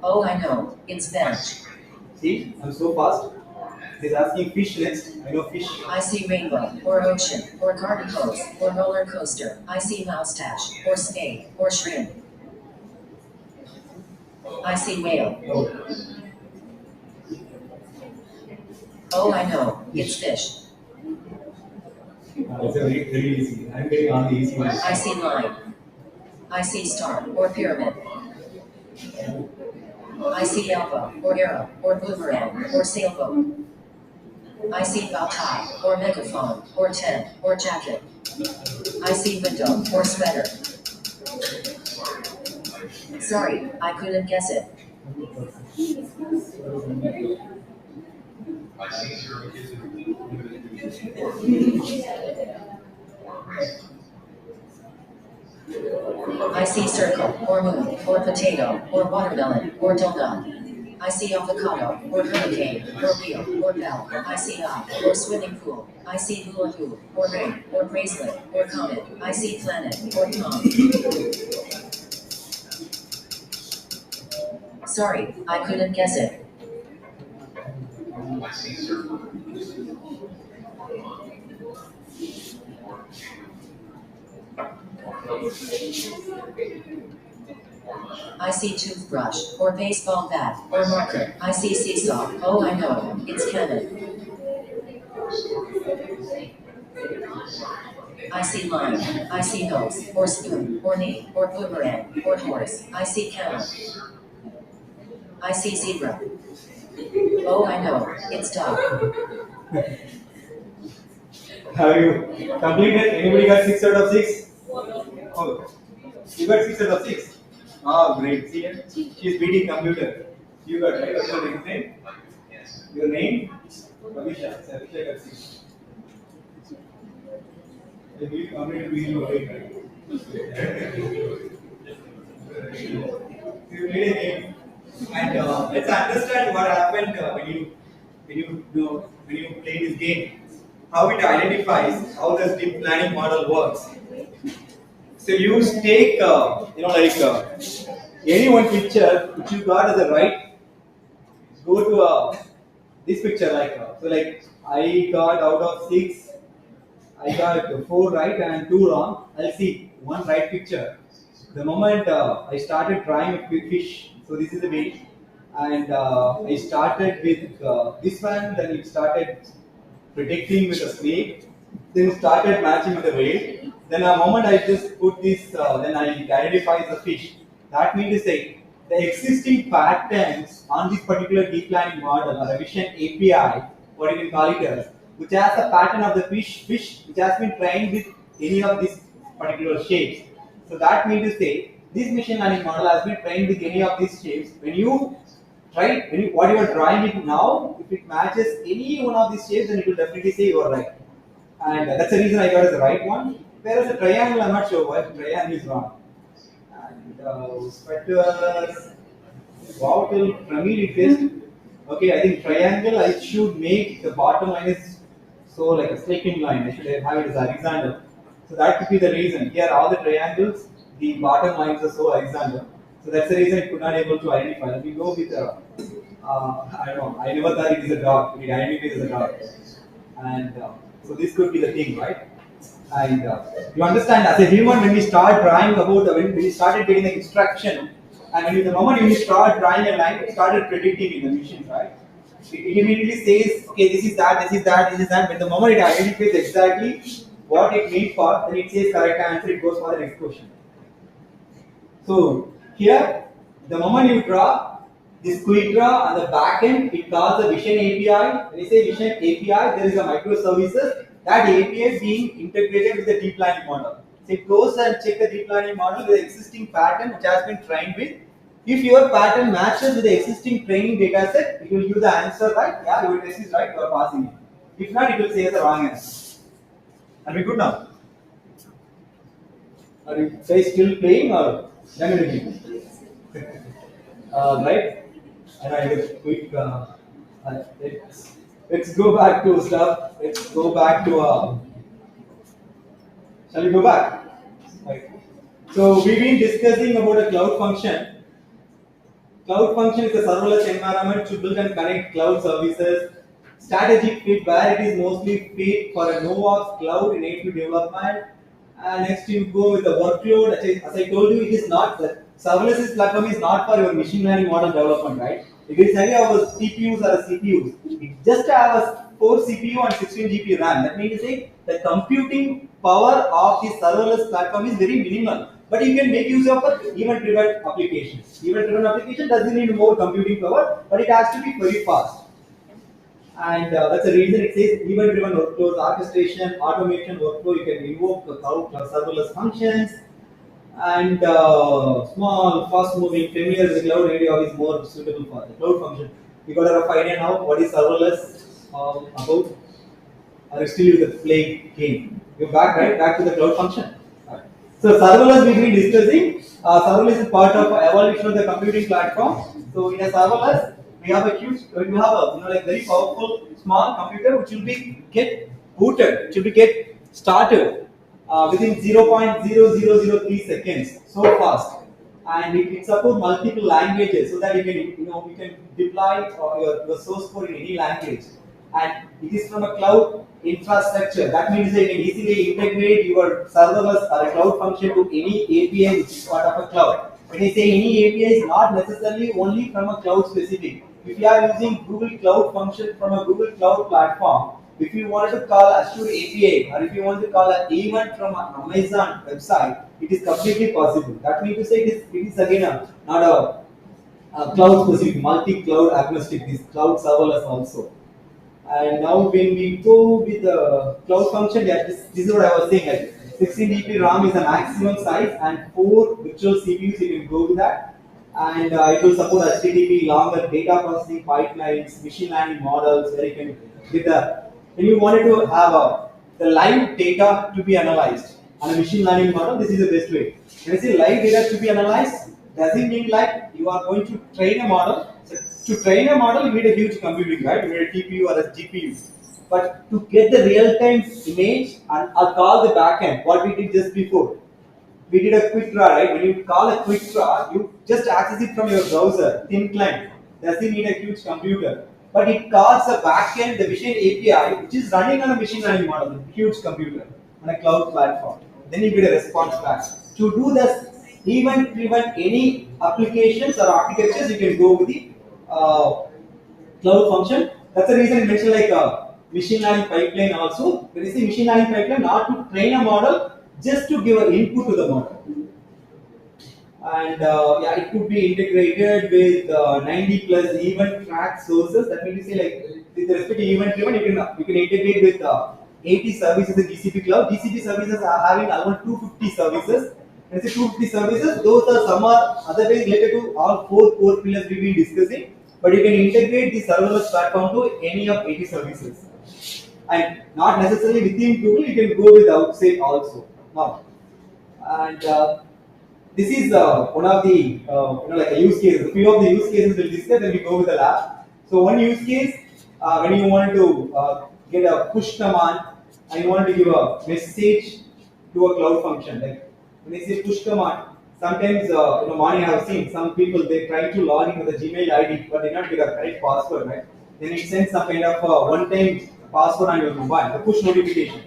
Oh, I know. It's bench. See, I'm so fast. He's asking fish next. I know fish. I see rainbow, or ocean, or garden hose, or roller coaster. I see moustache, or snake, or shrimp. I see whale. Oh, Oh, I know. It's fish. it's a very easy. I'm getting all the easy ones. I see line. I see star, or pyramid. I see elbow, or arrow, or boomerang, or sailboat. I see bow tie, or megaphone, or tent, or jacket. I see window, or sweater. Sorry, I couldn't guess it. I see circle, or moon, or potato, or watermelon, or donut. I see avocado, or hurricane, or wheel, or bell. I see eye, or swimming pool. I see hula hoop, or ring, or bracelet, or comet. I see planet, or palm. Sorry, I couldn't guess it. I see toothbrush, or baseball bat, or marker. I see seesaw. Oh, I know. It's cannon. I see line. I see nose, or spoon, or knee, or boomerang, or horse. I see camel. I see zebra. Oh, I know. It's dog. Have you completed? Anybody got 6 out of 6? Oh, you got 6 out of 6. Ah, great. See, she's beating computer. You got right. What's your name? Your name? Abhisha. Abhisha got 6. If you completed, we will wait. You made a name. And let's understand what happened when you play this game. How it identifies how this deep learning model works. So you take any one picture which you got as a right, go to this picture I got out of 6, I got 4 right and 2 wrong. I'll see one right picture. The moment I started drawing a fish, so this is the way, and I started with this one, then it started predicting with a snake, then it started matching with the whale. Then a moment I just put this, then I identify the fish. That means to say the existing patterns on this particular deep learning model or a vision API, what you can call it as, which has a pattern of the fish which has been trained with any of these particular shapes. So that means to say this machine learning model has been trained with any of these shapes. When you what you are drawing it now, if it matches any one of these shapes, then it will definitely say you are right. And that's the reason I got as the right one. Whereas a triangle, I'm not sure why triangle is wrong. And specters, wow, till Pramil test. Okay, I think triangle, I should make the bottom line is so like a slaking line. I should have it as horizontal. So that could be the reason. Here, all the triangles, the bottom lines are so horizontal. So that's the reason I could not able to identify. Let me go with I don't know. I never thought it is a dog. It identifies as a dog. And so this could be the thing, right? And you understand, as a human, when we start drawing about when we started getting the instruction, and when the moment you start drawing a line, it started predicting in the machine, right? It immediately says, okay, this is that, this is that, this is that. But the moment it identifies exactly what it means for, then it says correct answer. It goes for the next question. So here, the moment you draw this quick draw on the back end, it calls the Vision API. When you say Vision API, there is a microservices. That API is being integrated with the deep learning model. So it goes and check the deep learning model with the existing pattern which has been trained with. If your pattern matches with the existing training data set, it will give the answer right. Yeah, your test is right, you are passing it. If not, it will say the wrong answer. Are we good now? Are you guys still playing or done anything? Right? And I will quick. Let's go back to stuff. Let's go back to. Shall we go back? Right. So we've been discussing about a cloud function. Cloud function is a serverless environment to build and connect cloud services. Strategic fit where it is mostly fit for a no-ops cloud native development. And next you go with the workload. As I told you, it is not the serverless platform is not for your machine learning model development, right? It is any of our CPUs or CPUs. It just have a 4 CPU and 16 GB RAM. That means to say the computing power of the serverless platform is very minimal. But you can make use of an event-driven application. Event-driven application doesn't need more computing power, but it has to be very fast. And that's the reason it says event-driven workflows, orchestration, automation workflow. You can invoke the cloud serverless functions, and small, fast-moving, familiar with the cloud area is more suitable for the cloud function. You got a rough idea now what is serverless about? Or you still use the play game? You're back, right? Back to the cloud function. Right. So serverless we've been discussing. Serverless is part of evolution of the computing platform. So in a serverless, we have a huge, we have a like very powerful small computer which will be get booted, which will be get started within 0.0003 seconds. So fast, and it supports multiple languages so that you can deploy your source code in any language. And it is from a cloud infrastructure. That means that you can easily integrate your serverless or a cloud function to any API which is part of a cloud. When I say any API is not necessarily only from a cloud specific. If you are using Google Cloud function from a Google Cloud platform, if you want to call Azure API or if you want to call an event from an Amazon website, it is completely possible. That means to say it is again not a cloud specific, multi-cloud agnostic, this cloud serverless also. And now when we go with the cloud function, yeah, this is what I was saying. Like 16 GB RAM is the maximum size, and 4 virtual CPUs you can go with that. And it will support HTTP, longer data processing pipelines, machine learning models, where you can get the when you wanted to have the live data to be analyzed on a machine learning model. This is the best way. When I say live data to be analyzed, doesn't mean like you are going to train a model. So to train a model, you need a huge computing, right? You need a TPU or a GPU. But to get the real-time image and call the backend, what we did just before, we did a quick draw, right? When you call a quick draw, you just access it from your browser, thin client. Doesn't need a huge computer. But it calls the backend, the Vision API, which is running on a machine learning model, a huge computer, on a cloud platform. Then you get a response back. To do this, event-driven any applications or architectures, you can go with the cloud function. That's the reason I mentioned like machine learning pipeline also. When you say machine learning pipeline, not to train a model, just to give an input to the model. And yeah, it could be integrated with 90 plus event track sources. That means you say like with respect to event driven, you can integrate with 80 services in GCP cloud. GCP services are having around 250 services. When I say 250 services, those are some are otherwise related to all 4 core pillars we've been discussing. But you can integrate the serverless platform to any of 80 services. And not necessarily within Google, you can go with outside also. Now, and this is one of the like a use cases. A few of the use cases we'll discuss when we go with the lab. So one use case when you want to get a push command and you want to give a message to a cloud function. Like when you say push command, sometimes morning I have seen some people they try to log in with a Gmail ID but they not get a correct password, right? Then it sends some kind of one-time password on your mobile, the push notification.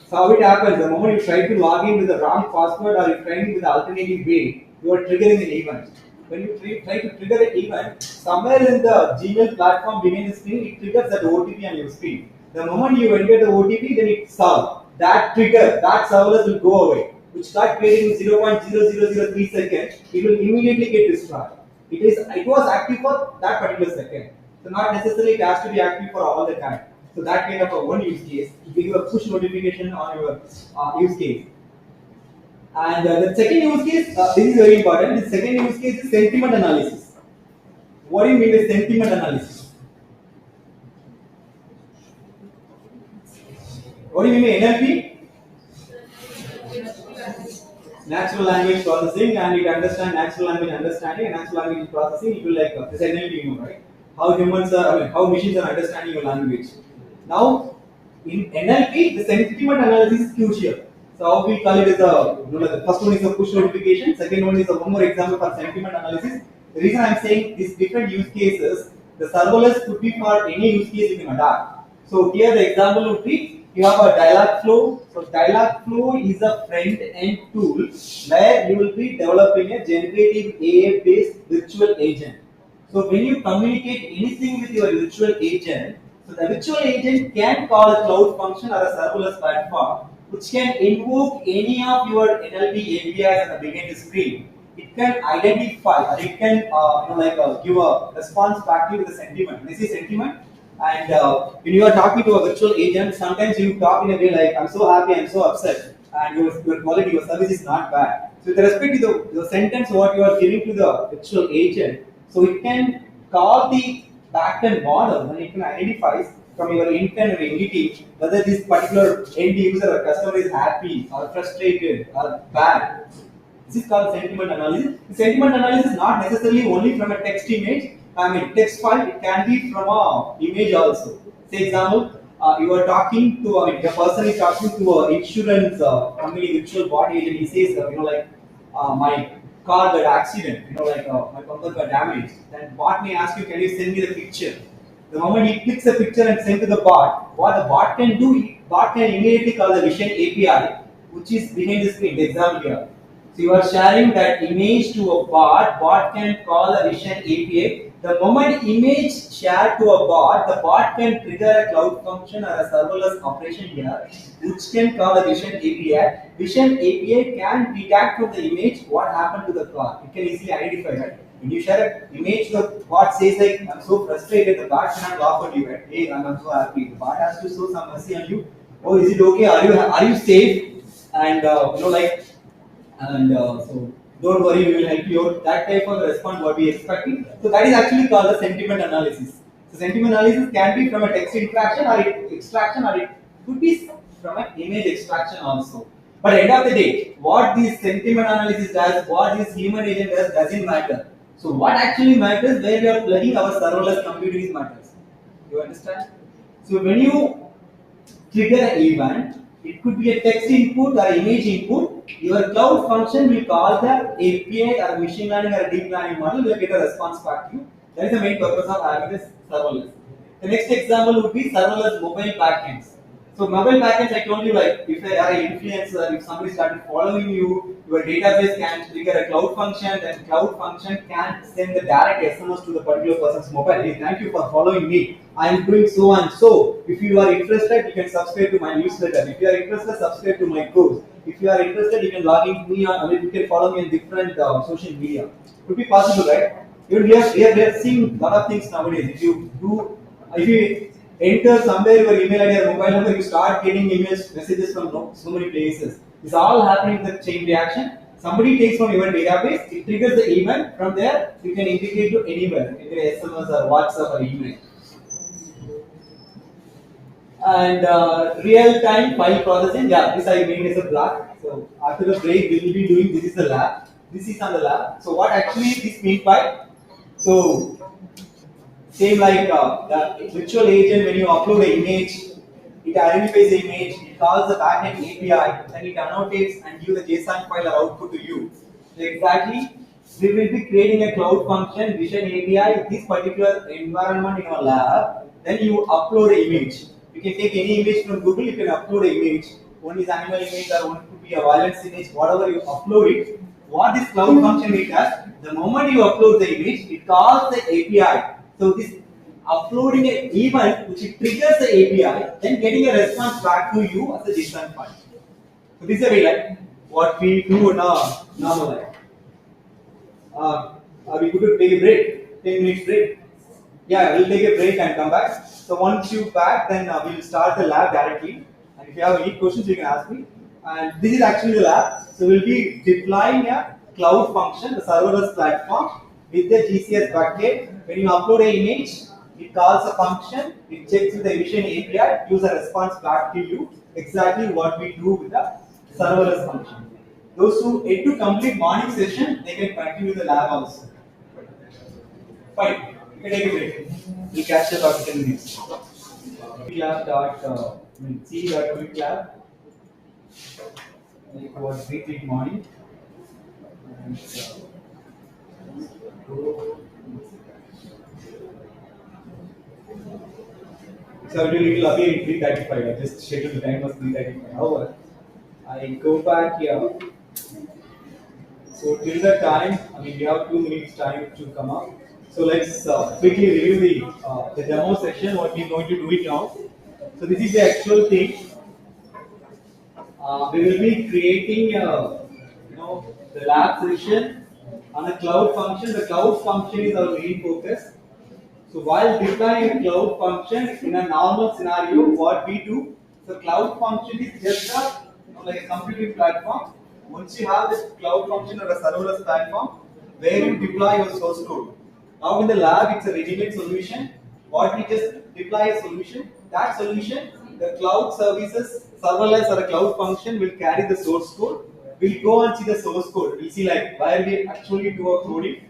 So how it happens, the moment you try to log in with the wrong password or you try with the alternative way, you are triggering an event. When you try to trigger an event, somewhere in the Gmail platform behind the screen, it triggers that OTP on your screen. The moment you enter the OTP, then it solves. That trigger, that serverless will go away, which start creating in 0.0003 seconds, it will immediately get destroyed. It was active for that particular second. So not necessarily it has to be active for all the time. So that kind of a one use case, you give a push notification on your use case. And the second use case, this is very important. The second use case is sentiment analysis. What do you mean by sentiment analysis? What do you mean by NLP? Natural language processing, and it understands natural language understanding and natural language processing. It will like this NLP, right? How how machines are understanding your language. Now, in NLP, the sentiment analysis is crucial. So, how we call it is the first one is a push notification. Second one is one more example for sentiment analysis. The reason I'm saying these different use cases, the serverless could be for any use case you can adapt. So here the example would be you have a dialog flow. So dialog flow is a front-end tool where you will be developing a generative AI-based virtual agent. So when you communicate anything with your virtual agent, so the virtual agent can call a cloud function or a serverless platform which can invoke any of your NLP APIs on the behind the screen. It can identify or it can give a response back to you with a sentiment. This is sentiment, and when you are talking to a virtual agent, sometimes you talk in a way like I'm so happy, I'm so upset, and your quality, your service is not bad. So with respect to the sentence what you are giving to the virtual agent, so it can call the backend model and it can identify from your intent or entity whether this particular end user or customer is happy or frustrated or bad. This is called sentiment analysis. The sentiment analysis is not necessarily only from a text image, text file, it can be from a image also. Say example, you are talking to, a person is talking to an insurance company virtual bot agent. He says, my car got accident, my bumper got damaged. Then bot may ask you, can you send me the picture? The moment he clicks the picture and send to the bot, what the bot can do, bot can immediately call the Vision API, which is behind the screen, the example here. So you are sharing that image to a bot, bot can call a Vision API. The moment image shared to a bot, the bot can trigger a cloud function or a serverless operation here, which can call a Vision API. Vision API can detect from the image what happened to the car. It can easily identify that. When you share an image, the bot says like, I'm so frustrated, the bot cannot laugh at you, right? Hey, I'm so happy. The bot has to show some mercy on you. Oh, is it okay? Are you safe? And so don't worry, we will help you out. That type of response what we expecting. So that is actually called the sentiment analysis. So sentiment analysis can be from a text extraction or it could be from an image extraction also. But at the end of the day, what this sentiment analysis does, what this human agent does, doesn't matter. So what actually matters, where we are plugging our serverless computing matters. You understand? So when you trigger an event, it could be a text input or image input. Your cloud function will call the API or machine learning or deep learning model will get a response back to you. That is the main purpose of having this serverless. The next example would be serverless mobile backends. So mobile backends, I told you, like if you are an influencer, if somebody started following you, your database can trigger a cloud function, and cloud function can send the direct SMS to the particular person's mobile. Hey, thank you for following me. I am doing so and so. If you are interested, you can subscribe to my newsletter. If you are interested, subscribe to my course. If you are interested, you can log in to me on, you can follow me on different social media. Could be possible, right? Even we are seeing a lot of things nowadays. If you enter somewhere your email ID or mobile number, you start getting emails, messages from so many places. It's all happening with the chain reaction. Somebody takes from your database, it triggers the event. From there, you can integrate to anywhere, either SMS or WhatsApp or email. And real-time file processing, yeah, this I made as a block. So after the break, we will be doing, this is the lab. This is on the lab. So what actually this means by, so same like the virtual agent, when you upload an image, it identifies the image, it calls the backend API, then it annotates and gives the JSON file or output to you. So exactly, we will be creating a cloud function, Vision API, this particular environment in our lab, then you upload an image. You can take any image from Google, you can upload an image. One is animal image or one could be a violence image, whatever you upload it. What this cloud function it does, the moment you upload the image, it calls the API. So this uploading an event which it triggers the API, then getting a response back to you as a JSON file. So this is a way like what we do in a normal life. Are we good to take a break? 10 minutes break? Yeah, we'll take a break and come back. So once you back, then we'll start the lab directly. And if you have any questions, you can ask me. And this is actually the lab. So we'll be deploying a cloud function, the serverless platform, with the GCS bucket. When you upload an image, it calls a function, it checks with the Vision API, gives a response back to you. Exactly what we do with the serverless function. Those who yet to complete morning session, they can continue the lab also. Fine, you can take a break. We'll catch up after 10 minutes. C.quick lab, like what we did morning. And, So it will appear in 3:35. I just scheduled the time was 3:35. However, I go back here. So till the time, I mean, we have 2 minutes time to come up. So let's quickly review the demo session. What we're going to do it now. So this is the actual thing. We will be creating, the lab session on a cloud function. The cloud function is our main focus. So while deploying a cloud function in a normal scenario, what we do, the cloud function is just like a computing platform. Once you have this cloud function or a serverless platform, where you deploy your source code. Now in the lab, it's a ready-made solution. What we just deploy a solution. That solution, the cloud services, serverless or a cloud function will carry the source code. We'll go and see the source code. We'll see like where we actually do our coding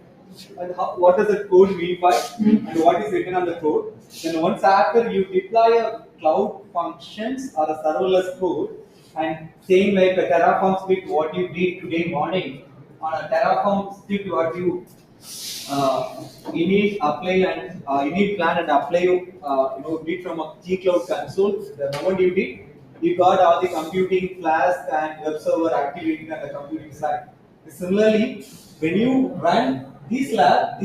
and what does the code mean by and what is written on the code. Then once after you deploy a cloud functions or a serverless code and saying like a Terraform script what you did today morning on a Terraform script what you init apply and init plan and apply did from a G Cloud console. The moment you did, you got all the computing flask and web server activating on the computing side. Similarly, when you run this lab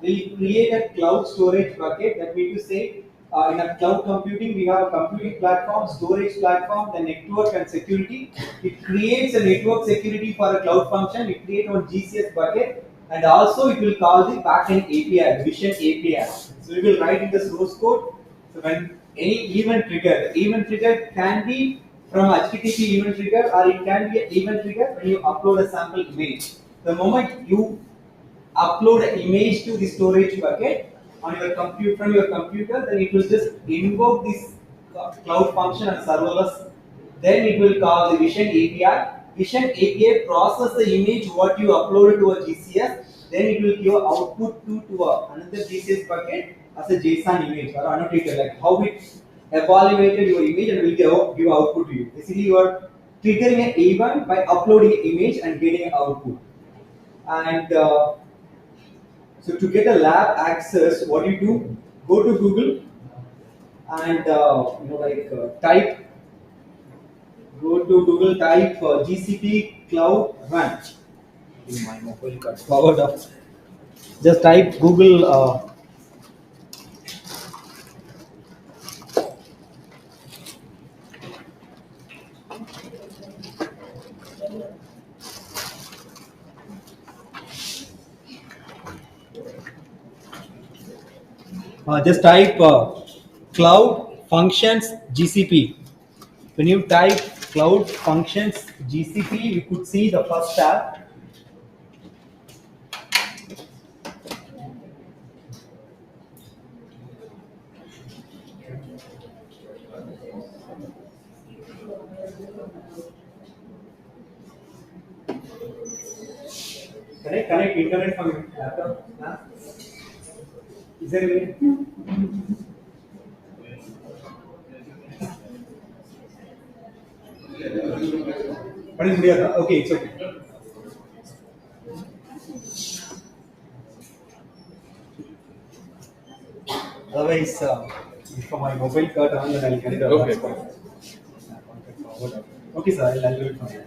will create a cloud storage bucket. That means to say in a cloud computing we have a computing platform, storage platform, the network and security. It creates a network security for a cloud function. It creates one GCS bucket and also it will call the backend API, Vision API. So we will write in the source code. So when any event trigger, the event trigger can be from HTTP event trigger or it can be an event trigger when you upload a sample image. The moment you upload an image to the storage bucket on your computer from your computer, then it will just invoke this cloud function and serverless. Then it will call the Vision API. Vision API process the image what you uploaded to a GCS. Then it will give output to another GCS bucket as a JSON image or annotated, like how it evaluated your image and will give output to you. Basically, you are triggering an event by uploading an image and getting an output. And so to get a lab access, what you do? Go to Google and type. Go to Google, type GCP Cloud Run. My mobile got powered up. Just type Google. Just type cloud functions GCP. When you type cloud functions GCP, you could see the first tab. Can I connect internet from your laptop? Huh? Is there a way? What is media? Okay, it's okay. Otherwise, if my mobile got on, then I'll get it. Okay. Okay, sir, I'll do it for you.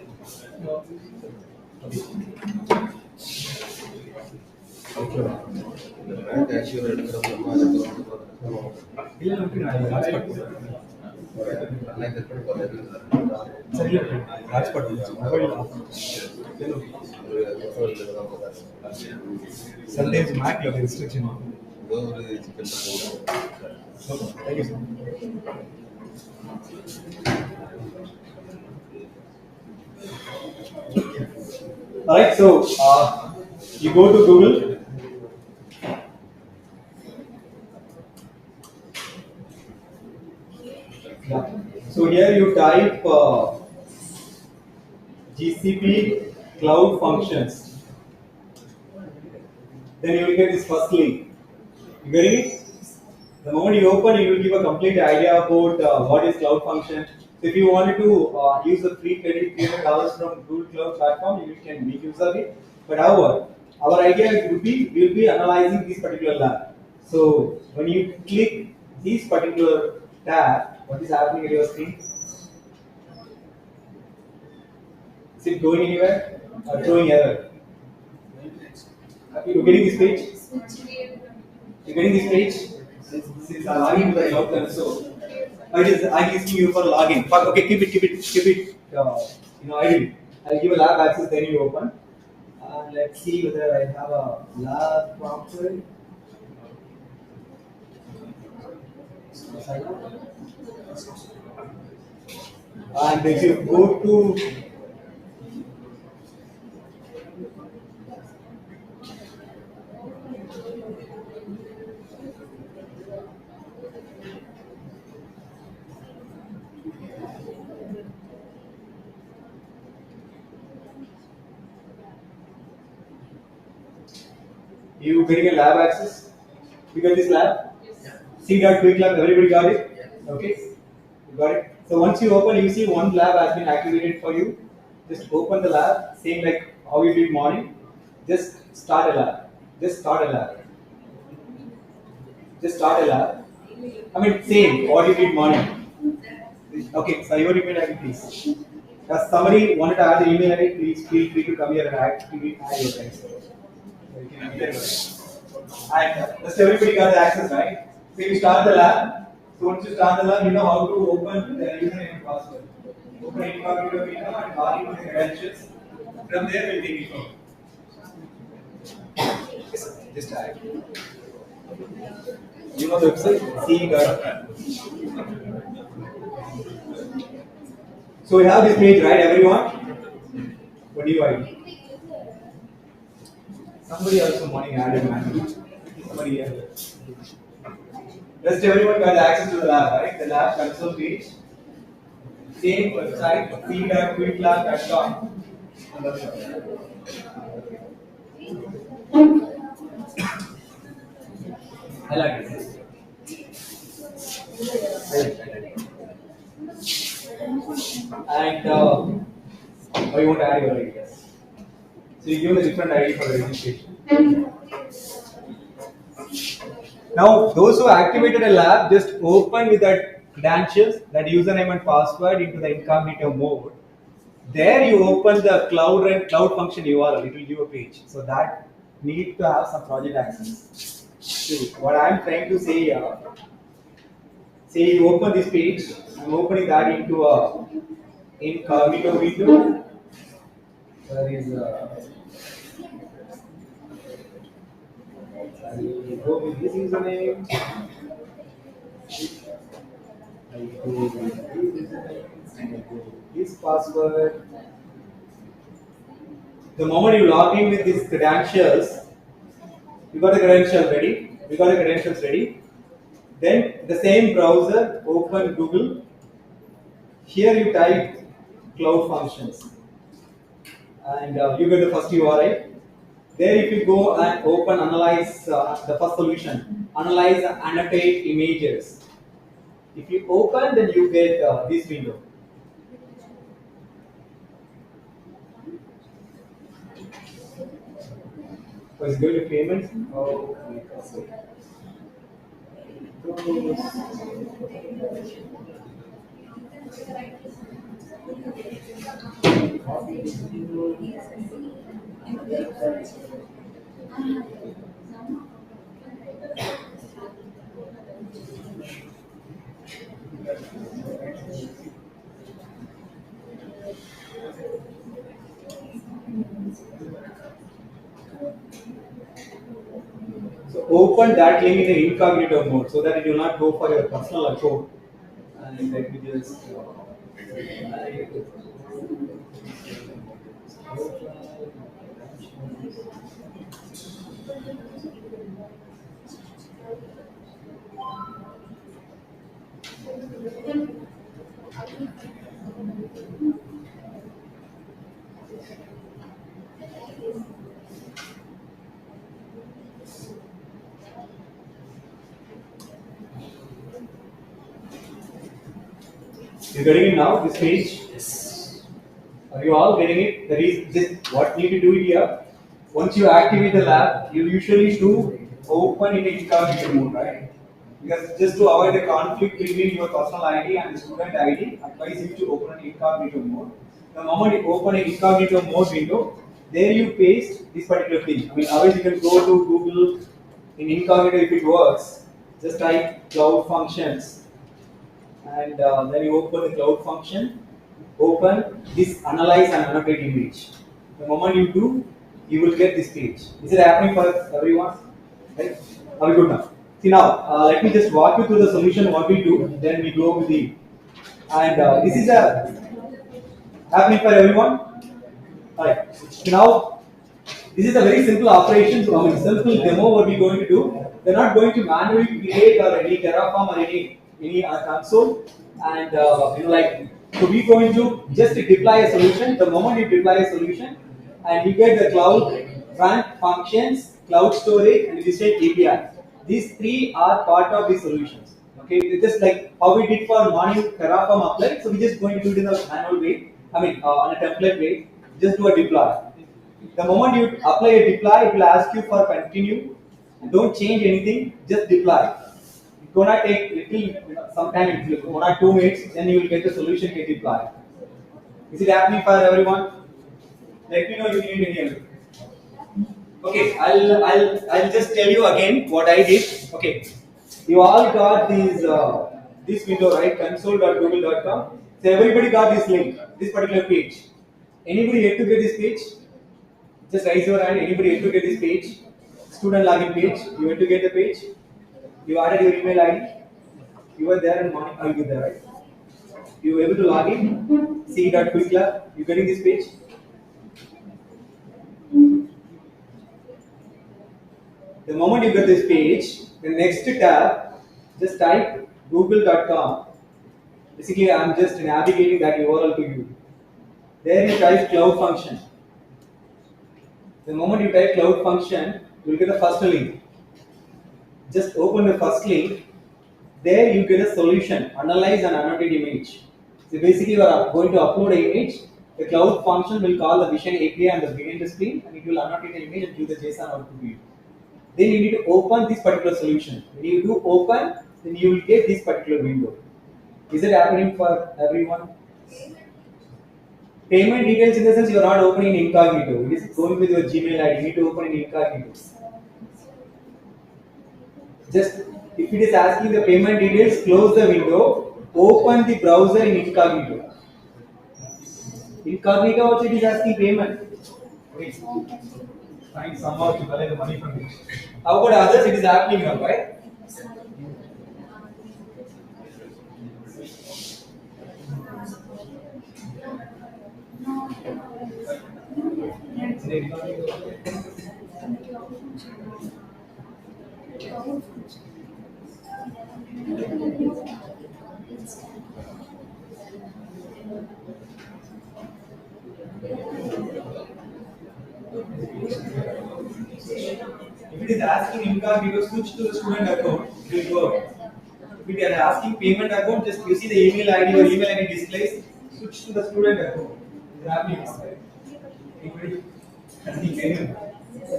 Sometimes Mac have restriction. Thank you, sir. Alright, so you go to Google. Yeah. So here you type GCP Cloud Functions. Then you will get this first link. You getting it? The moment you open, it will give a complete idea about what is Cloud Function. If you wanted to use the free credit $300 from Google Cloud Platform, you can make use of it. But however, our idea would be we will be analyzing this particular lab. So when you click this particular tab, what is happening at your screen? Is it going anywhere or throwing error? You're getting this page? You're getting this page? Since I'm logging to the cloud console, it is asking you for login. Okay, keep it. Idle. I'll give a lab access, then you open. Let's see whether I have a lab prompted. And if you go to you getting a lab access? You got this lab? See that quick lab, everybody got it? Okay? You got it? So once you open, you see one lab has been activated for you. Just open the lab, same like how you did morning. Just start a lab. Just start a lab. Just start a lab. I mean, same, what you did morning. Okay, so your email ID please. If somebody wanted to add the email ID, please feel free to come here and add your ID. And just everybody got the access, right? So you start the lab. So once you start the lab, you know how to open the username and password. Open incognito window and log into the credentials. From there, we'll take it from. Just add. You know the website? See. So we have this page, right, everyone? What do you ID? Somebody also morning added manually. Somebody here. Just everyone got access to the lab, right? The lab console page. Same website, feed.quitlab.com. I like it. And you want to add your ideas. So you give a different ID for the registration. Now, those who activated a lab just open with that credentials, that username and password into the incognito mode. There you open the cloud function URL. It will give a page. So that need to have some project access. So what I am trying to say here, say you open this page, I'm opening that into a incognito window. There is I will go with this username. I will go with this username and I go with this password. The moment you log in with these credentials, you got the credentials ready. We got the credentials ready. Then the same browser, open Google. Here you type cloud functions, and you get the first URI. There, if you go and open, analyze the first solution, analyze and annotate images. If you open, then you get this window. So it's going to payments. Oh, so open that link in the incognito mode so that it will not go for your personal account. And let me just. You're getting it now, this page? Yes. Are you all getting it? There is this, what need to do here? Once you activate the lab, you usually do open in incognito mode, right? Because just to avoid the conflict between your personal ID and the student ID, advise you to open in incognito mode. The moment you open an incognito mode window, there you paste this particular thing. I mean, otherwise you can go to Google in incognito if it works. Just type cloud functions, and then you open the cloud function. Open this analyze and annotate image. The moment you do, you will get this page. Is it happening for everyone? Right? Are we good now? See now, let me just walk you through the solution, what we do, then we go with the, and this is happening for everyone. Alright. So now, this is a very simple operation, so I mean, simple demo what we're going to do. We're not going to manually create or any Terraform or any console, and like, so we're going to just deploy a solution. The moment you deploy a solution, and you get the cloud front functions, cloud storage, and this API. These three are part of the solutions. Okay, it's just like how we did for morning Terraform apply. So we're just going to do it in a manual way. I mean, on a template way. Just do a deploy. The moment you apply a deploy, it will ask you for continue. Don't change anything. Just deploy. It's gonna take little, sometime it will 1 or 2 minutes. Then you will get the solution get deployed. Is it happening for everyone? Let me know if you need any help. Okay, I'll just tell you again what I did. Okay, you all got these this window, right? Console.google.com. So everybody got this link, this particular page. Anybody yet to get this page? Just raise your hand. Anybody yet to get this page? Student login page. You went to get the page. You added your email ID. You were there in morning. Are you there, right? You were able to log in. See.quickler. You getting this page? The moment you get this page, the next tab, just type google.com. Basically, I'm just navigating that URL to you. There you type cloud function. The moment you type cloud function, you will get the first link. Just open the first link. There you get a solution, analyze and annotate image. So basically, you are going to upload an image. The cloud function will call the vision API and the behind the screen, and it will annotate the image and give the JSON output to you. Then you need to open this particular solution. When you do open, then you will get this particular window. Is it happening for everyone? Payment details in the sense you are not opening in incognito. It is going with your Gmail ID. You need to open in incognito. Just if it is asking the payment details, close the window. Open the browser in incognito. Incognito also it is asking payment. Wait. Find somehow to collect the money from it. How about others? It is happening now, right? If it is asking incognito, switch to the student account, it will work. If it is asking payment account, just you see the email ID or email ID displays, switch to the student account. It is happening. Anybody?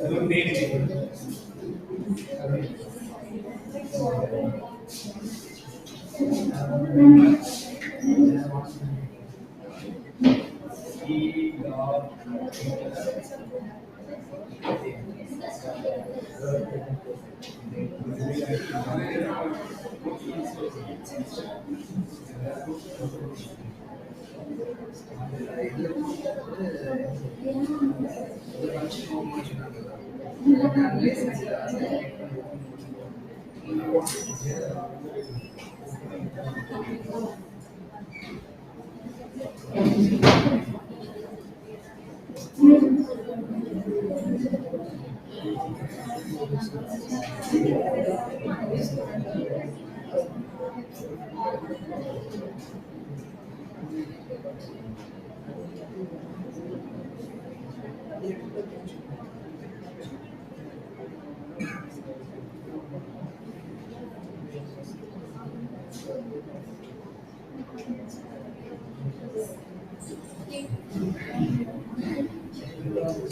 Don't pay anything. I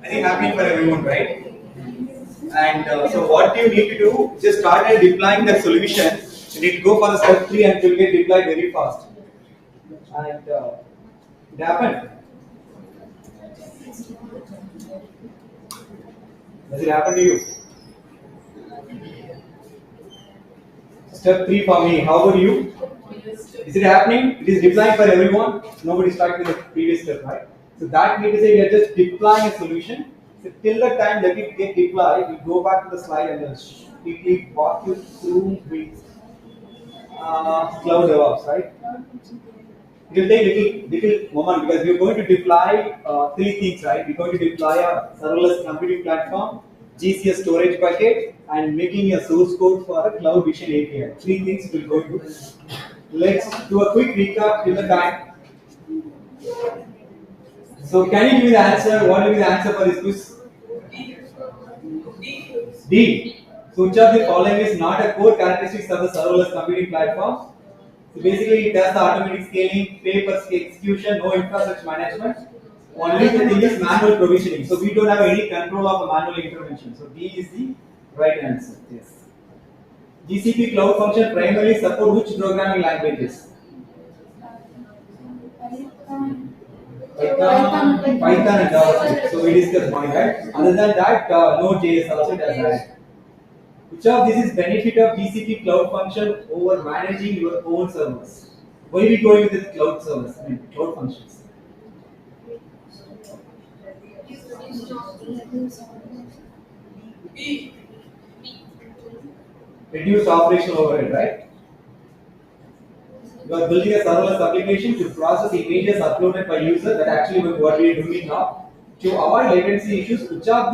think happening for everyone, right? And so what you need to do, just start deploying the solution. You need to go for the step 3 and it will get deployed very fast. And it happened. Does it happen to you? Step 3 for me. How about you? Is it happening? It is deploying for everyone. Nobody started with the previous step, right? So that means we are just deploying a solution. So till the time that it get deployed, we go back to the slide and quickly walk you through with cloud DevOps, right? It will take little moment because we are going to deploy 3 things, right? We're going to deploy a serverless computing platform, GCS storage bucket, and making a source code for a Cloud Vision API. 3 things we'll go to. Let's do a quick recap till the time. So can you give me the answer? What will be the answer for this quiz? D. So which of the following is not a core characteristics of the serverless computing platform? So basically it does the automatic scaling, pay-per execution, no infrastructure management. Only the thing is manual provisioning. So we don't have any control of a manual intervention. So D is the right answer. Yes. GCP Cloud Function primarily support which programming languages? Python and JavaScript. So we discussed one, right? Other than that, Node.js also does that. Which of this is benefit of GCP Cloud Function over managing your own servers? Why are we going with this cloud servers? I mean, cloud functions. Reduce operational overhead, right? You are building a serverless application to process images uploaded by user. That actually what we are doing now. To avoid latency issues, which of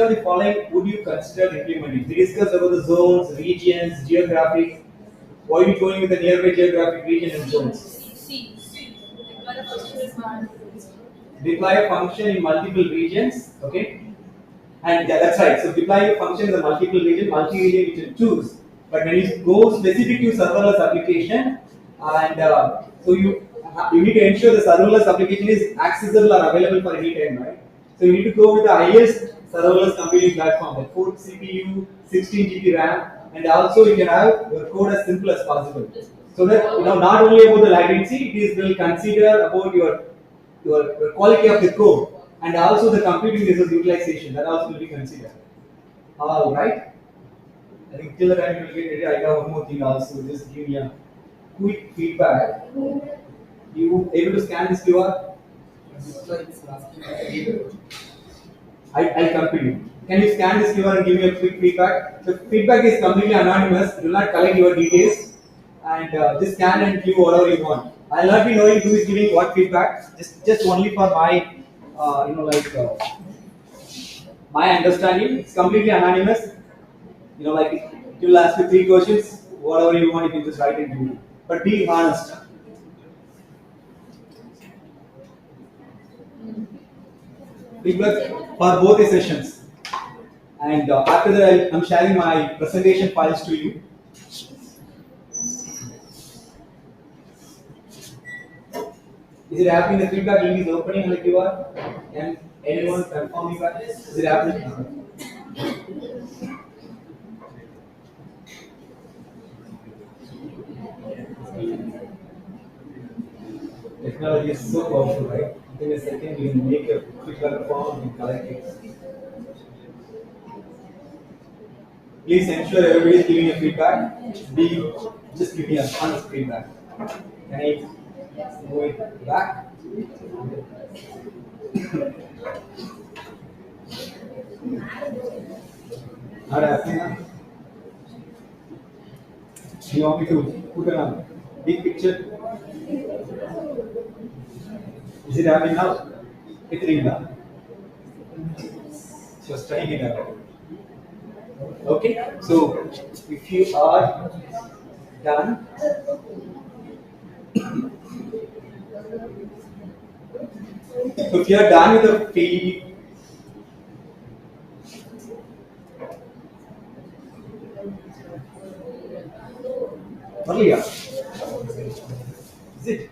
the following would you consider implementing? We discussed about the zones, regions, geographic. Why are we going with the nearby geographic region and zones? Deploy a function in multiple regions. Okay. And yeah, that's right. So deploy a function in the multiple region, multi-region you can choose. But when you go specific to serverless application, and so you need to ensure the serverless application is accessible or available for any time, right? So you need to go with the highest serverless computing platform, like 4 CPU, 16 GB RAM, and also you can have your code as simple as possible. So that not only about the latency, it will consider about your quality of the code and also the computing resource utilization. That also will be considered. All right. I think till the time you will get ready, I have one more thing also. Just give me a quick feedback. You able to scan this QR? I'll come to you. Can you scan this QR and give me a quick feedback? The feedback is completely anonymous. Do not collect your details and just scan and give whatever you want. I'll not be knowing who is giving what feedback. Just only for my my understanding. It's completely anonymous. It will ask you 3 questions. Whatever you want, you can just write and give me. But be honest. Feedback for both the sessions. And after that, I'm sharing my presentation files to you. Is it happening? The feedback link is opening on the QR. Can anyone confirm me back? Is it happening? Technology is so powerful, right? In a second, you can make a feedback form and collect it. Please ensure everybody is giving you feedback. Just give me a honest feedback. Can I go it back? Not happening now? You want me to put a big picture? Is it happening now? It's ring now. Just trying it out. Okay, so if you are done, So if you are done with the field, only yeah. Is it?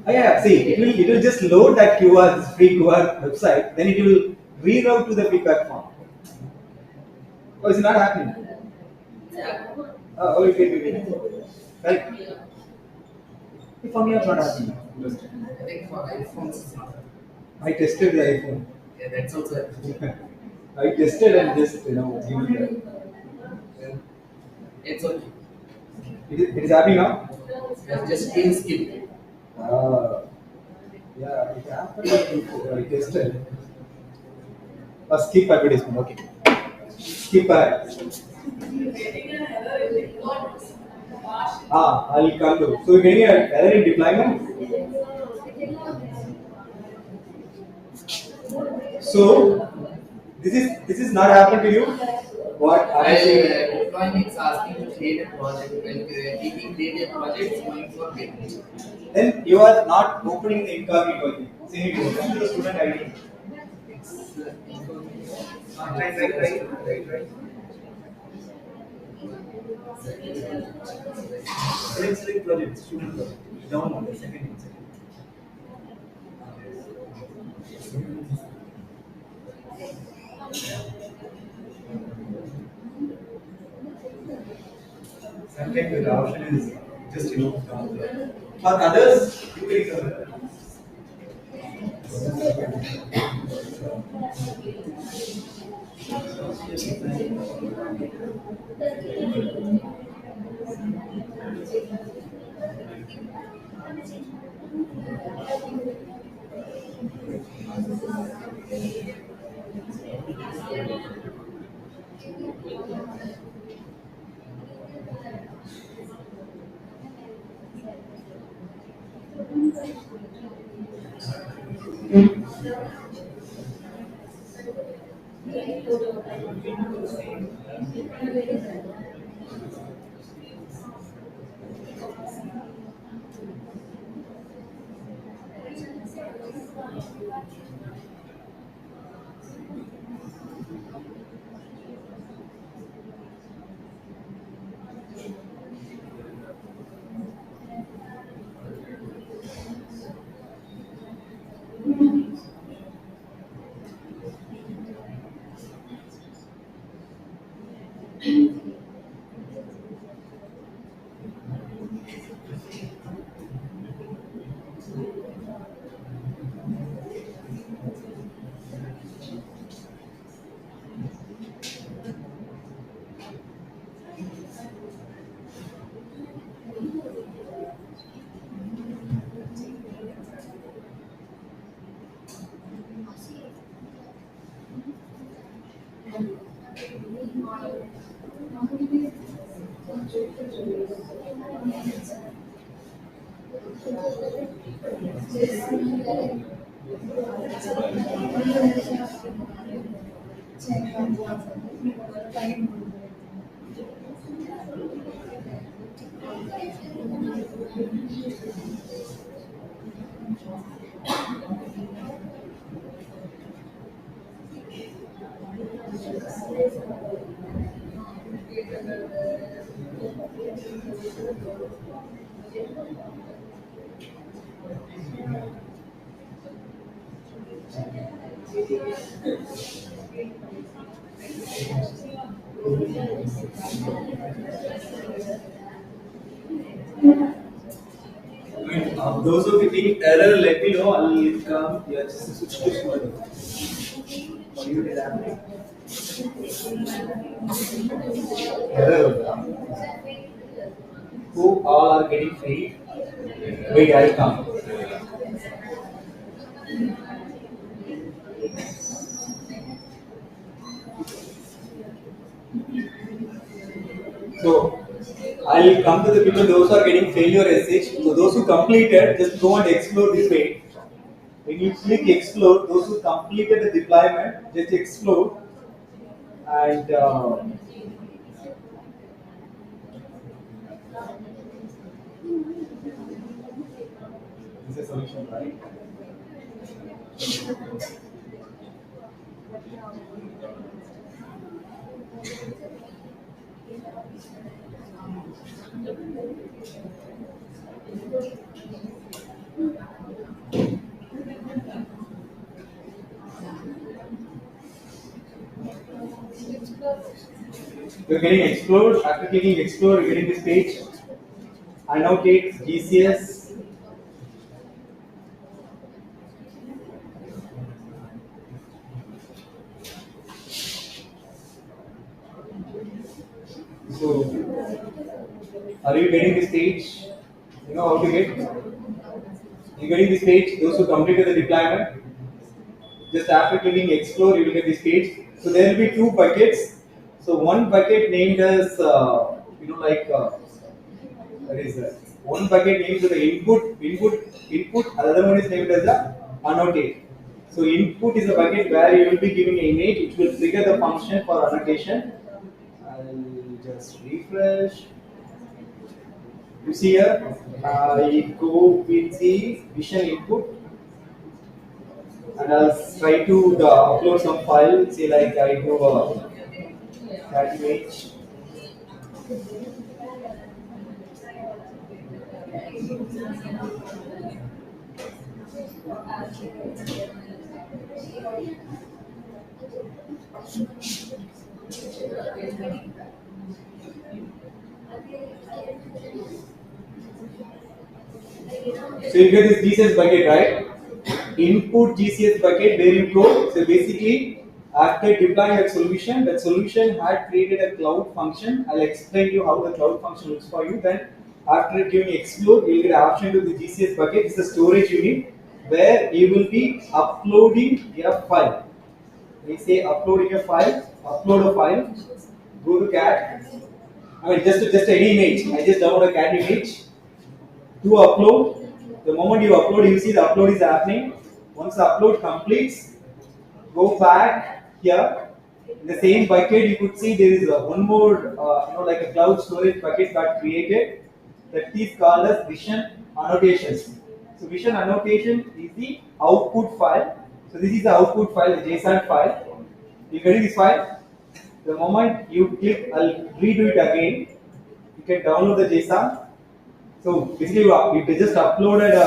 Oh, yeah, see, it will just load that QR, this free QR website, then it will reroute to the feedback form. Oh, it's not happening. Oh, wait. Right. For me, it's not happening. I think for iPhones it's not. I tested the iPhone. Yeah, that's also. I tested and just given that. Yeah. It's okay. It is happy now? Just please skip. Yeah, it happened. I tested. Skip advertisement. Okay. Skip ad. I'll come to. So you're getting an error in deployment. So this is not happened to you. What are you saying? Deploying is asking to create a project. When taking create a project, it's going for build. Then you are not opening the incognito again. So you need to open the student ID. It's Right. Select project, student project. Down on the second. Sometimes the option is just down. For others, you will those who are getting error, let me know. I'll come. Yeah, just switch to student. For you, it is happening. Error. Who all are getting failed? Wait, I'll come. So I'll come to the people those who are getting failure SH. So those who completed, just go and explore this way. When you click explore, those who completed the deployment, just explore and this is a solution, right? You're getting explore. After clicking explore, you're getting this page. Annotate GCS. So, are you getting this page? You know how to get? You're getting this page. Those who completed the deployment, just after clicking explore, you will get this page. So there will be two buckets. So one bucket named as that is one bucket named as the input. Another one is named as the annotate. So input is a bucket where you will be giving an image which will trigger the function for annotation. I'll just refresh. You see here, I go with the vision input and I'll try to upload some file. Say like I do a cat image. So you get this GCS bucket, right? Input GCS bucket where you go. So basically, after deploying that solution had created a cloud function. I'll explain you how the cloud function looks for you. Then after giving explore, you'll get an option to the GCS bucket. It's a storage unit where you will be uploading a file. We say uploading a file, upload a file, go to cat. I mean just any image. I just download a cat image to upload. The moment you upload, you see the upload is happening. Once the upload completes, go back here. In the same bucket, you could see there is one more, like a cloud storage bucket got created. That is called as vision annotations. So vision annotation is the output file. So this is the output file, the JSON file. You getting this file? The moment you click, I'll redo it again. You can download the JSON. So basically, you just uploaded a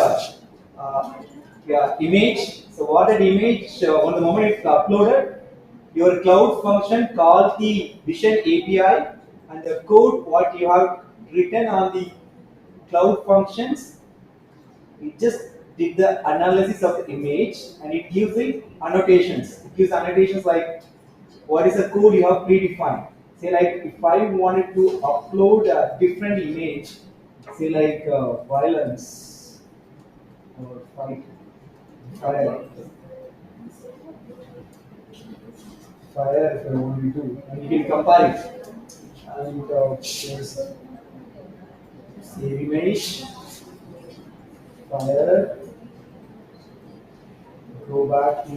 image. So what that image, on the moment it's uploaded, your cloud function calls the Vision API, and the code what you have written on the cloud functions, it just did the analysis of the image and it gives the annotations. It gives annotations like what is the code you have predefined. Say like if I wanted to upload a different image, say like violence or fire if I want to do, and you can compare it. And just save image, fire, go back to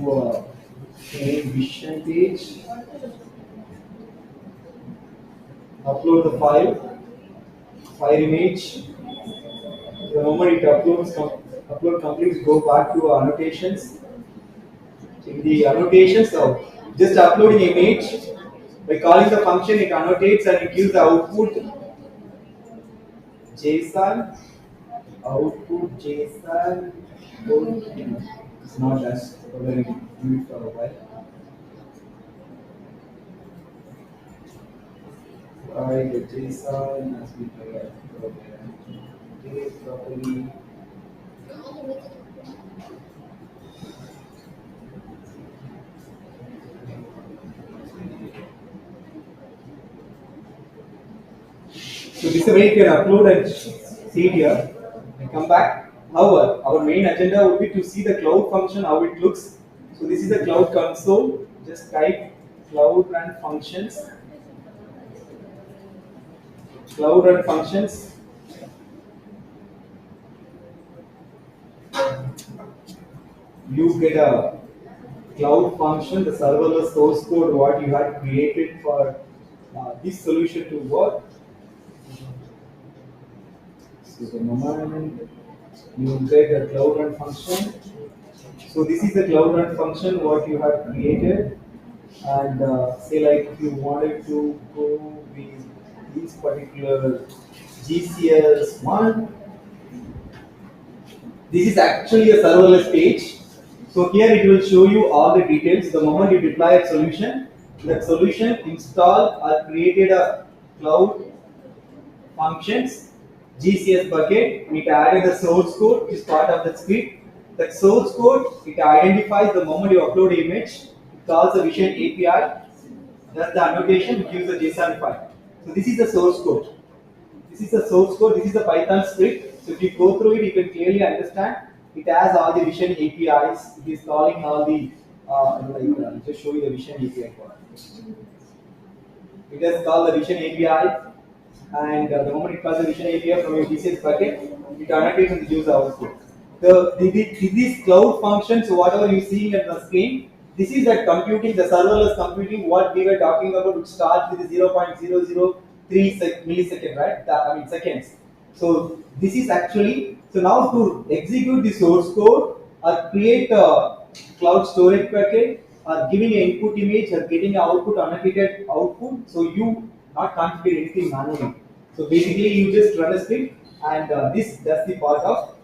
main vision page, upload the file image. The moment it upload completes, go back to annotations. In the annotations, just uploading image by calling the function, it annotates and it gives the output JSON. Output JSON. It's not as already do it for a while. Right, the JSON has been properly. So this is where you can upload and see it here and come back. However, our main agenda would be to see the cloud function, how it looks. So this is the cloud console. Just type cloud run functions. Cloud run functions. You get a cloud function, the serverless source code what you had created for this solution to work. So the moment you insert the cloud run function. So this is the cloud run function what you have created, and say like if you wanted to go with this particular GCS one. This is actually a serverless page. So here it will show you all the details. The moment you deploy a solution, that solution installed or created a cloud functions, GCS bucket, it added the source code, which is part of the script. That source code, it identifies the moment you upload image, it calls the Vision API, that's the annotation, it gives the JSON file. So this is the source code. This is the source code, this is the Python script. So if you go through it, you can clearly understand it has all the Vision APIs, it is calling all the, just show you the Vision API for it. It has called the Vision API, and the moment it calls the Vision API from your GCS bucket, it annotates and gives the output. These cloud functions, whatever you see at the screen, this is that computing, the serverless computing, what we were talking about, which starts with 0.003 millisecond, right? Seconds. So this is actually, so now to execute the source code or create a cloud storage packet or giving an input image or getting an output, annotated output, so you not configure anything manually. So basically you just run a script, and that's the part of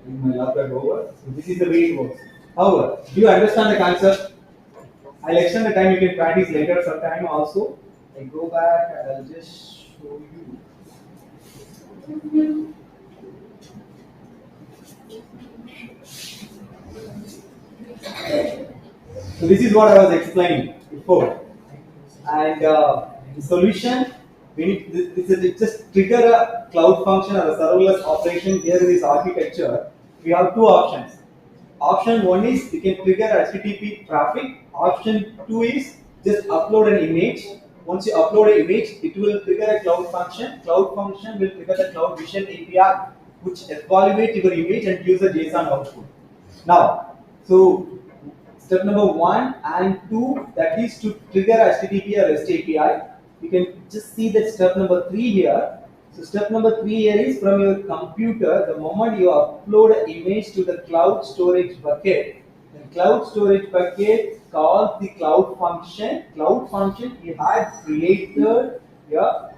my laptop over. So this is the way it works. However, do you understand the concept? I'll extend the time, you can practice later sometime also. I go back and I'll just show you. So this is what I was explaining before. And the solution, we need this just trigger a cloud function or a serverless operation here in this architecture. We have two options. Option one is you can trigger HTTP traffic. Option two is just upload an image. Once you upload an image, it will trigger a cloud function. Cloud function will trigger the Cloud Vision API, which evaluates your image and gives a JSON output. Now, so step number 1 and 2, that is to trigger HTTP or REST API. You can just see that step number 3 here. So step number 3 here is from your computer, the moment you upload an image to the cloud storage bucket, the cloud storage bucket calls the cloud function. Cloud function you had created your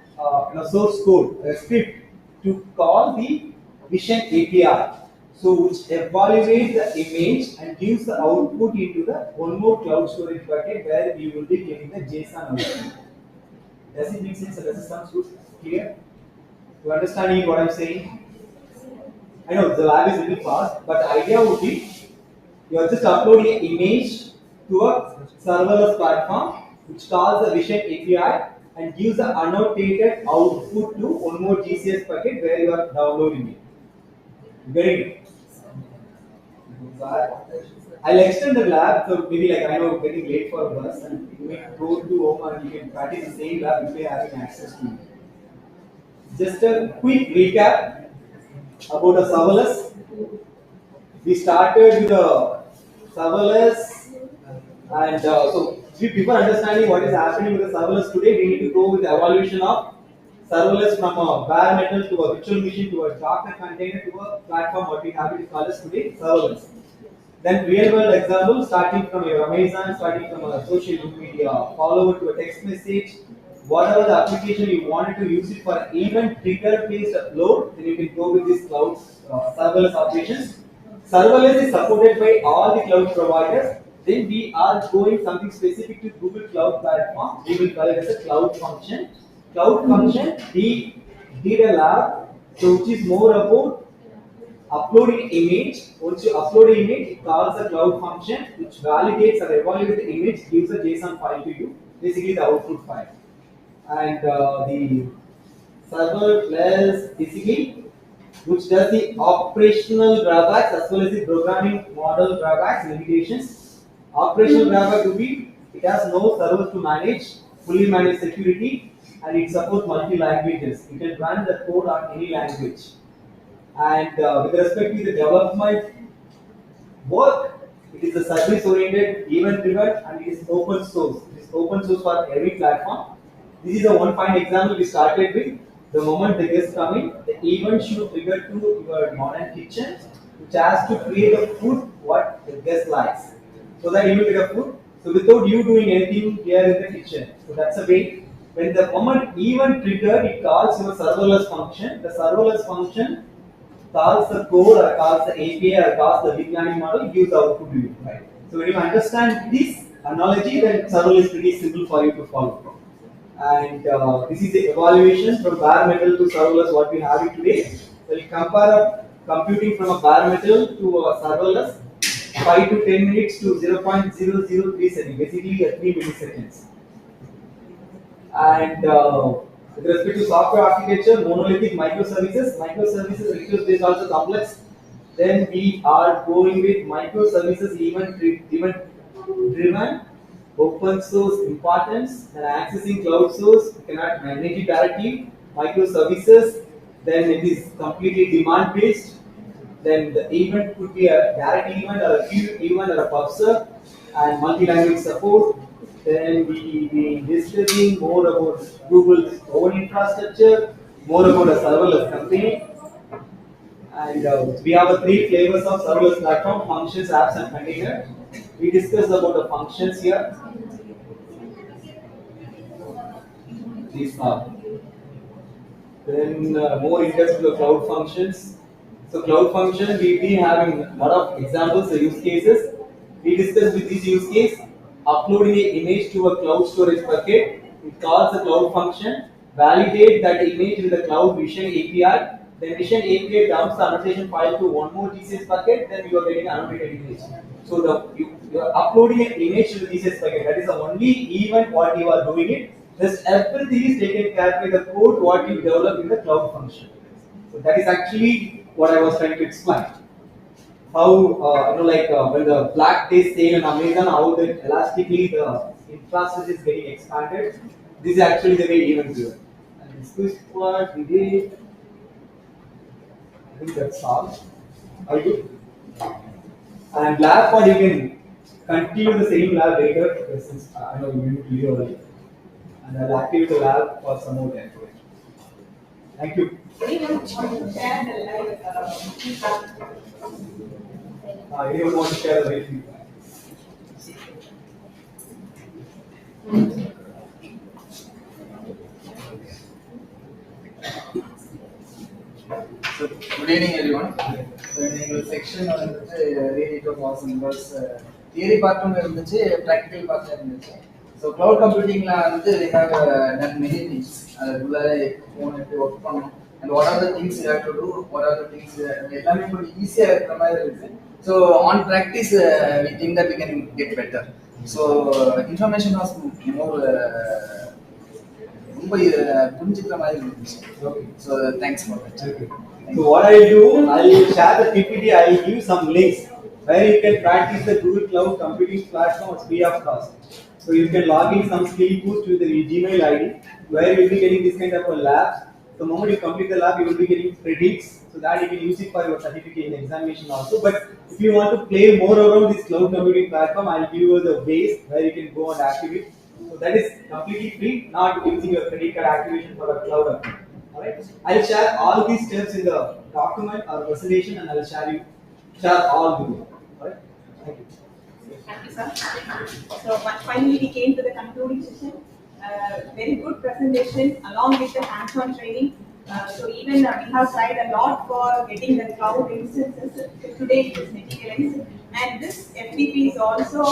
source code, a script to call the Vision API. So which evaluates the image and gives the output into the one more cloud storage bucket where you will be getting the JSON output. Does it make sense? Does it sound good? Clear? You understanding what I'm saying? I know the lab is a little fast, but the idea would be you are just uploading an image to a serverless platform which calls the Vision API and gives the annotated output to one more GCS bucket where you are downloading it. Getting it? I'll extend the lab, so maybe like I know getting late for a bus and you may go to home and you can practice the same lab if you are having access to it. Just a quick recap about a serverless. We started with a serverless, and so before understanding what is happening with the serverless today, we need to go with the evolution of serverless from a bare metal to a virtual machine to a Docker container to a platform what we have it called as today serverless. Then real world example starting from your Amazon, starting from a social media, follow to a text message, whatever the application you wanted to use it for even trigger based upload, then you can go with this cloud serverless operations. Serverless is supported by all the cloud providers. Then we are going something specific to Google Cloud Platform. We will call it as a cloud function. Cloud function, we did a lab, so which is more about uploading image. Once you upload an image, it calls a cloud function which validates or evaluates the image, gives a JSON file to you, basically the output file. And the serverless basically, which does the operational drawbacks as well as the programming model drawbacks, limitations. Operational drawback would be it has no servers to manage, fully managed security, and it supports multi-languages. You can run the code on any language. And with respect to the development work, It is a service-oriented, event-driven, and it is open source. It is open source for every platform. This is a one fine example we started with. The moment the guests come in, the event should trigger to your modern kitchen, which has to create the food what the guest likes. So that you will get a food. So without you doing anything here in the kitchen. So that's a way. When the moment event triggered, it calls your serverless function. The serverless function calls the code or calls the API or calls the deep learning model, gives the output to you. Right? So when you understand this analogy, then serverless is pretty simple for you to follow. And this is the evaluation from bare metal to serverless what we have it today. So you compare computing from a bare metal to a serverless, 5 to 10 minutes to 0.003 seconds, basically 3 milliseconds. And with respect to software architecture, monolithic microservices request based also complex. Then we are going with microservices event driven, open source importance, and accessing cloud source, you cannot manage it directly. Microservices, then it is completely demand based. Then the event could be a direct event or a queue event or a pub sub, and multi-language support. Then we be discussing more about Google's own infrastructure, more about a serverless company, and we have 3 flavors of serverless platform: functions, apps, and container. We discussed about the functions here. These are. Then more interest to the cloud functions. So cloud function, we be having a lot of examples, the use cases. We discussed with this use case, uploading an image to a cloud storage bucket. It calls the cloud function, validate that image with the Cloud Vision API. Then Vision API dumps the annotation file to one more GCS bucket, then you are getting annotated image. So you are uploading an image to the GCS bucket. That is the only event what you are doing it. Just everything is taken care with the code what you develop in the cloud function. So that is actually what I was trying to explain. How when the Black Day sale on Amazon, how the elastically the infrastructure is getting expanded. This is actually the way event driven. And this is what we did. I think that's all. Are you good? And lab part you can continue the same lab later since I know you need video already. And I'll activate the lab for some more time. Thank you. Anyone want to share the way feedback? So, good evening everyone. So, in the section really it was awesome because theory part practical part. So cloud computing we have done many things. Work on, and what are the things you have to do? What are the things easier? So on practice, we think that we can get better. So information was more. So thanks for that. Okay. So what I'll do, I'll share the PPT. I'll give some links where you can practice the Google Cloud Computing platform free of cost. So you can log in some skill boost with the Gmail ID where you will be getting this kind of a lab. The moment you complete the lab, you will be getting credits so that you can use it for your certificate in examination also. But if you want to play more around this cloud computing platform, I'll give you the base where you can go and activate. So that is completely free, not using your credit card activation for a cloud account. Alright. I'll share all these steps in the document or presentation and I'll share all with you. Alright. Thank you. Thank you, sir. So finally we came to the concluding session. Very good presentation along with the hands-on training. So even we have tried a lot for getting the cloud instances. Today it is materialized, and this FTP is also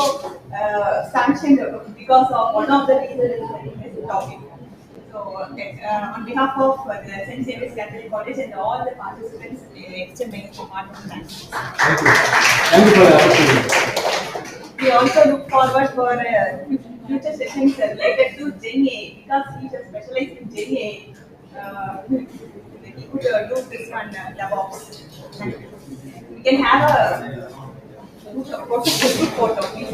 sanctioned because of one of the reasons is the topic. So on behalf of the St. Xavier Catholic College and all the participants, extend my heartfelt thanks. Thank you. Thank you for the opportunity. We also look forward for future sessions related to Gen AI because he is specialized in Gen AI. He could do this one DevOps. We can have a good photo, please.